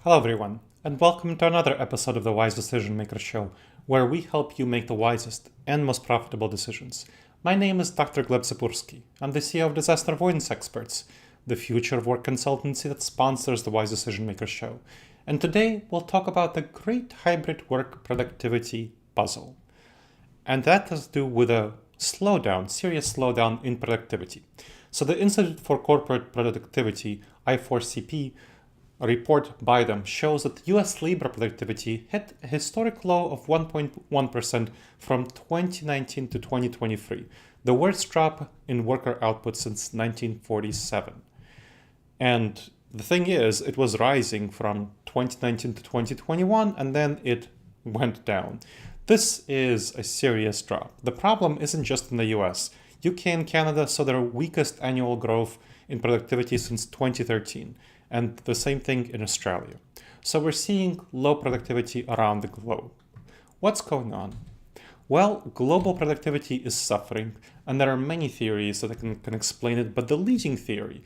Hello everyone, and welcome to another episode of the Wise Decision Maker Show, where we help you make the wisest and most profitable decisions. My name is Dr. Gleb Tsipursky. I'm the CEO of Disaster Avoidance Experts, the future of work consultancy that sponsors the Wise Decision Maker Show. And today we'll talk about the great hybrid work productivity puzzle. And that has to do with a serious slowdown in productivity. So the Institute for Corporate Productivity, I4CP, a report by them shows that US labor productivity hit a historic low of 1.1% from 2019 to 2023, the worst drop in worker output since 1947. And the thing is, it was rising from 2019 to 2021, and then it went down. This is a serious drop. The problem isn't just in the US. UK and Canada saw their weakest annual growth in productivity since 2013. And the same thing in Australia. So we're seeing low productivity around the globe. What's going on? Well, global productivity is suffering, and there are many theories that can explain it, but the leading theory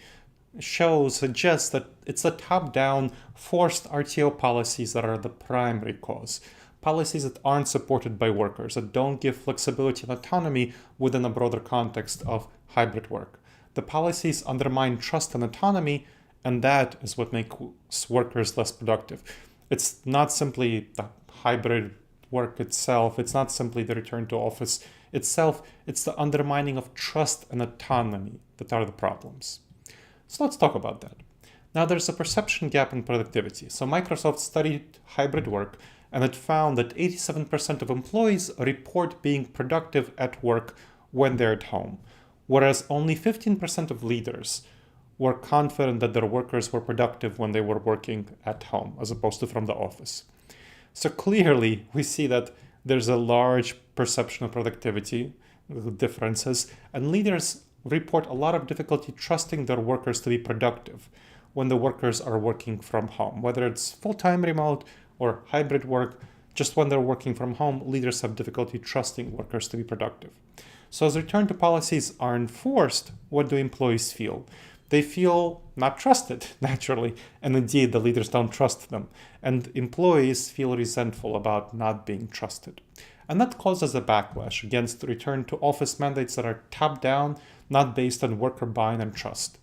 suggests that it's the top-down forced RTO policies that are the primary cause. Policies that aren't supported by workers, that don't give flexibility and autonomy within a broader context of hybrid work. The policies undermine trust and autonomy, and that is what makes workers less productive. It's not simply the hybrid work itself. It's not simply the return to office itself. It's the undermining of trust and autonomy that are the problems. So let's talk about that. Now, there's a perception gap in productivity. So Microsoft studied hybrid work, and it found that 87% of employees report being productive at work when they're at home, whereas only 15% of leaders were confident that their workers were productive when they were working at home, as opposed to from the office. So clearly, we see that there's a large perception of productivity differences, and leaders report a lot of difficulty trusting their workers to be productive when the workers are working from home. Whether it's full-time remote or hybrid work, just when they're working from home, leaders have difficulty trusting workers to be productive. So as return to policies are enforced, what do employees feel? They feel not trusted, naturally, and indeed the leaders don't trust them. And employees feel resentful about not being trusted. And that causes a backlash against return to office mandates that are top-down, not based on worker buy-in and trust.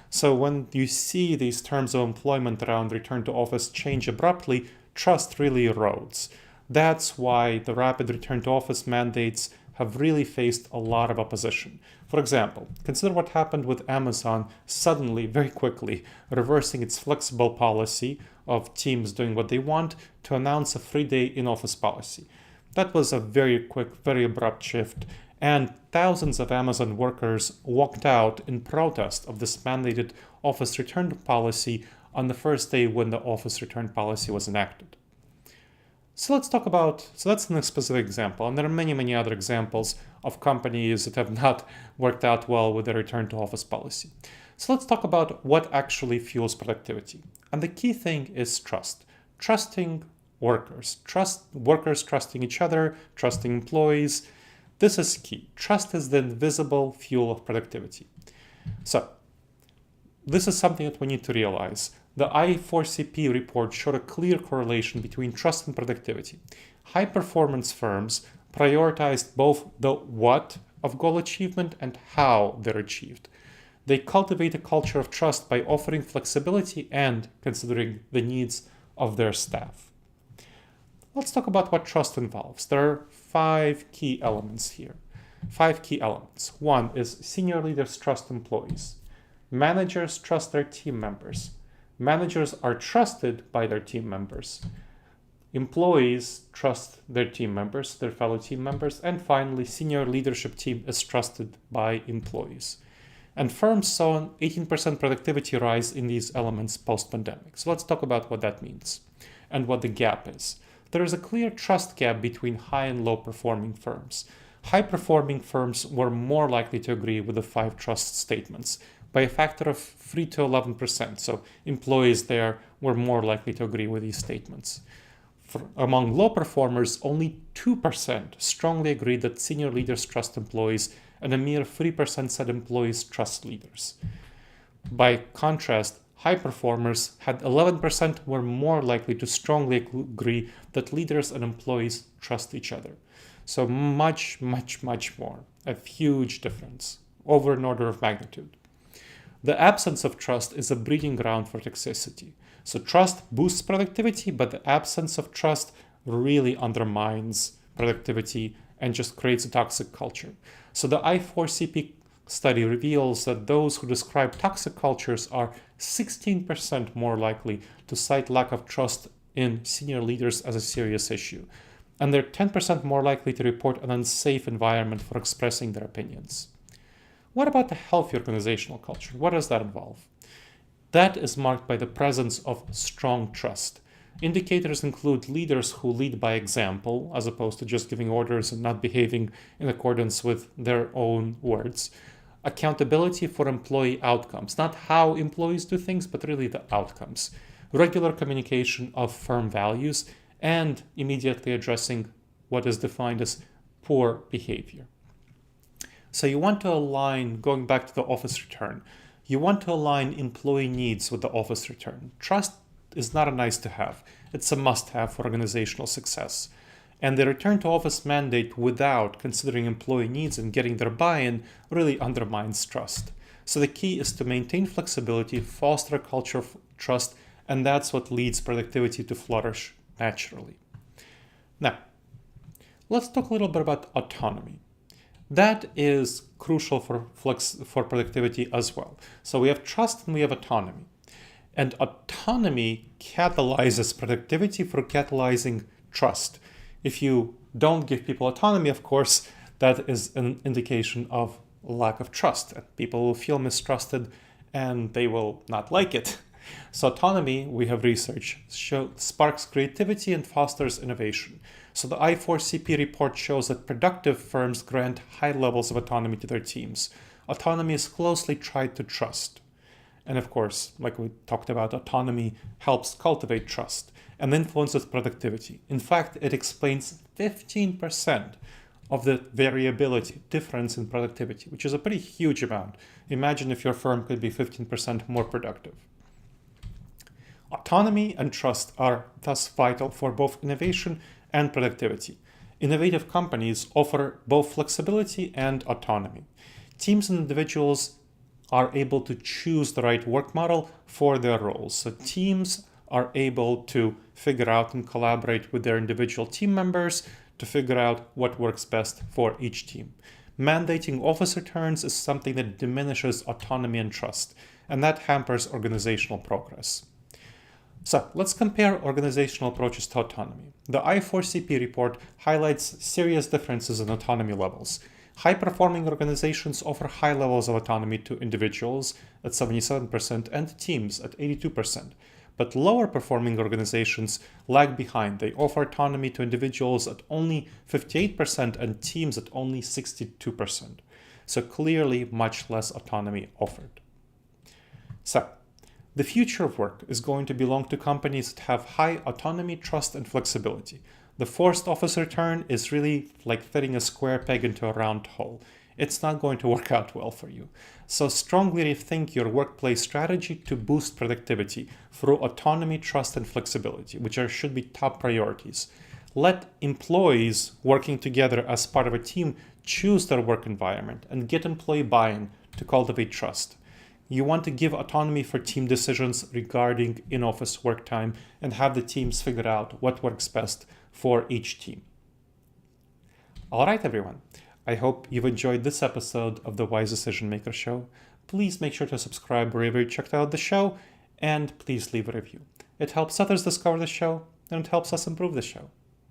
So when you see these terms of employment around return to office change abruptly, trust really erodes. That's why the rapid return to office mandates have really faced a lot of opposition. For example, consider what happened with Amazon suddenly, very quickly, reversing its flexible policy of teams doing what they want to announce a 3-day in-office policy. That was a very quick, very abrupt shift, and thousands of Amazon workers walked out in protest of this mandated office return policy on the first day when the office return policy was enacted. So that's a specific example. And there are many, many other examples of companies that have not worked out well with their return to office policy. So let's talk about what actually fuels productivity. And the key thing is trust. Trusting workers. Workers trusting each other, trusting employees. This is key. Trust is the invisible fuel of productivity. So this is something that we need to realize. The I4CP report showed a clear correlation between trust and productivity. High-performance firms prioritized both the what of goal achievement and how they're achieved. They cultivate a culture of trust by offering flexibility and considering the needs of their staff. Let's talk about what trust involves. There are 5 key elements here. 5 key elements. 1 is senior leaders trust employees. Managers trust their team members. Managers are trusted by their team members. Employees trust their team members, their fellow team members. And finally, senior leadership team is trusted by employees. And firms saw an 18% productivity rise in these elements post-pandemic. So let's talk about what that means and what the gap is. There is a clear trust gap between high and low performing firms. High-performing firms were more likely to agree with the 5 trust statements by a factor of 3 to 11%. So employees there were more likely to agree with these statements. Among low performers, only 2% strongly agreed that senior leaders trust employees, and a mere 3% said employees trust leaders. By contrast, High performers had 11% were more likely to strongly agree that leaders and employees trust each other. So much, much, much more. A huge difference, over an order of magnitude. The absence of trust is a breeding ground for toxicity. So trust boosts productivity, but the absence of trust really undermines productivity and just creates a toxic culture. So the I4CP study reveals that those who describe toxic cultures are 16% more likely to cite lack of trust in senior leaders as a serious issue. And they're 10% more likely to report an unsafe environment for expressing their opinions. What about a healthy organizational culture? What does that involve? That is marked by the presence of strong trust. Indicators include leaders who lead by example, as opposed to just giving orders and not behaving in accordance with their own words. Accountability for employee outcomes, not how employees do things, but really the outcomes. Regular communication of firm values, and immediately addressing what is defined as poor behavior. So you want to align, going back to the office return, you want to align employee needs with the office return. Trust is not a nice to have, it's a must have for organizational success. And the return to office mandate without considering employee needs and getting their buy-in really undermines trust. So the key is to maintain flexibility, foster a culture of trust, and that's what leads productivity to flourish naturally. Now, let's talk a little bit about autonomy. That is crucial for productivity as well. So we have trust and we have autonomy. And autonomy catalyzes productivity for catalyzing trust. If you don't give people autonomy, of course, that is an indication of lack of trust. People will feel mistrusted and they will not like it. So autonomy, we have research, sparks creativity and fosters innovation. So the I4CP report shows that productive firms grant high levels of autonomy to their teams. Autonomy is closely tied to trust. And of course, like we talked about, autonomy helps cultivate trust and influences productivity. In fact, it explains 15% of the variability difference in productivity, which is a pretty huge amount. Imagine if your firm could be 15% more productive. Autonomy and trust are thus vital for both innovation and productivity. Innovative companies offer both flexibility and autonomy. Teams and individuals are able to choose the right work model for their roles. So teams are able to figure out and collaborate with their individual team members to figure out what works best for each team. Mandating office returns is something that diminishes autonomy and trust, and that hampers organizational progress. So let's compare organizational approaches to autonomy. The I4CP report highlights serious differences in autonomy levels. High-performing organizations offer high levels of autonomy to individuals at 77% and teams at 82%. But lower-performing organizations lag behind. They offer autonomy to individuals at only 58% and teams at only 62%. So clearly much less autonomy offered. So the future of work is going to belong to companies that have high autonomy, trust, and flexibility. The forced office return is really like fitting a square peg into a round hole. It's not going to work out well for you. So strongly rethink your workplace strategy to boost productivity through autonomy, trust, and flexibility, which should be top priorities. Let employees working together as part of a team choose their work environment and get employee buy-in to cultivate trust. You want to give autonomy for team decisions regarding in-office work time and have the teams figure out what works best for each team. All right, everyone. I hope you've enjoyed this episode of the Wise Decision Maker Show. Please make sure to subscribe wherever you checked out the show, and please leave a review. It helps others discover the show, and it helps us improve the show.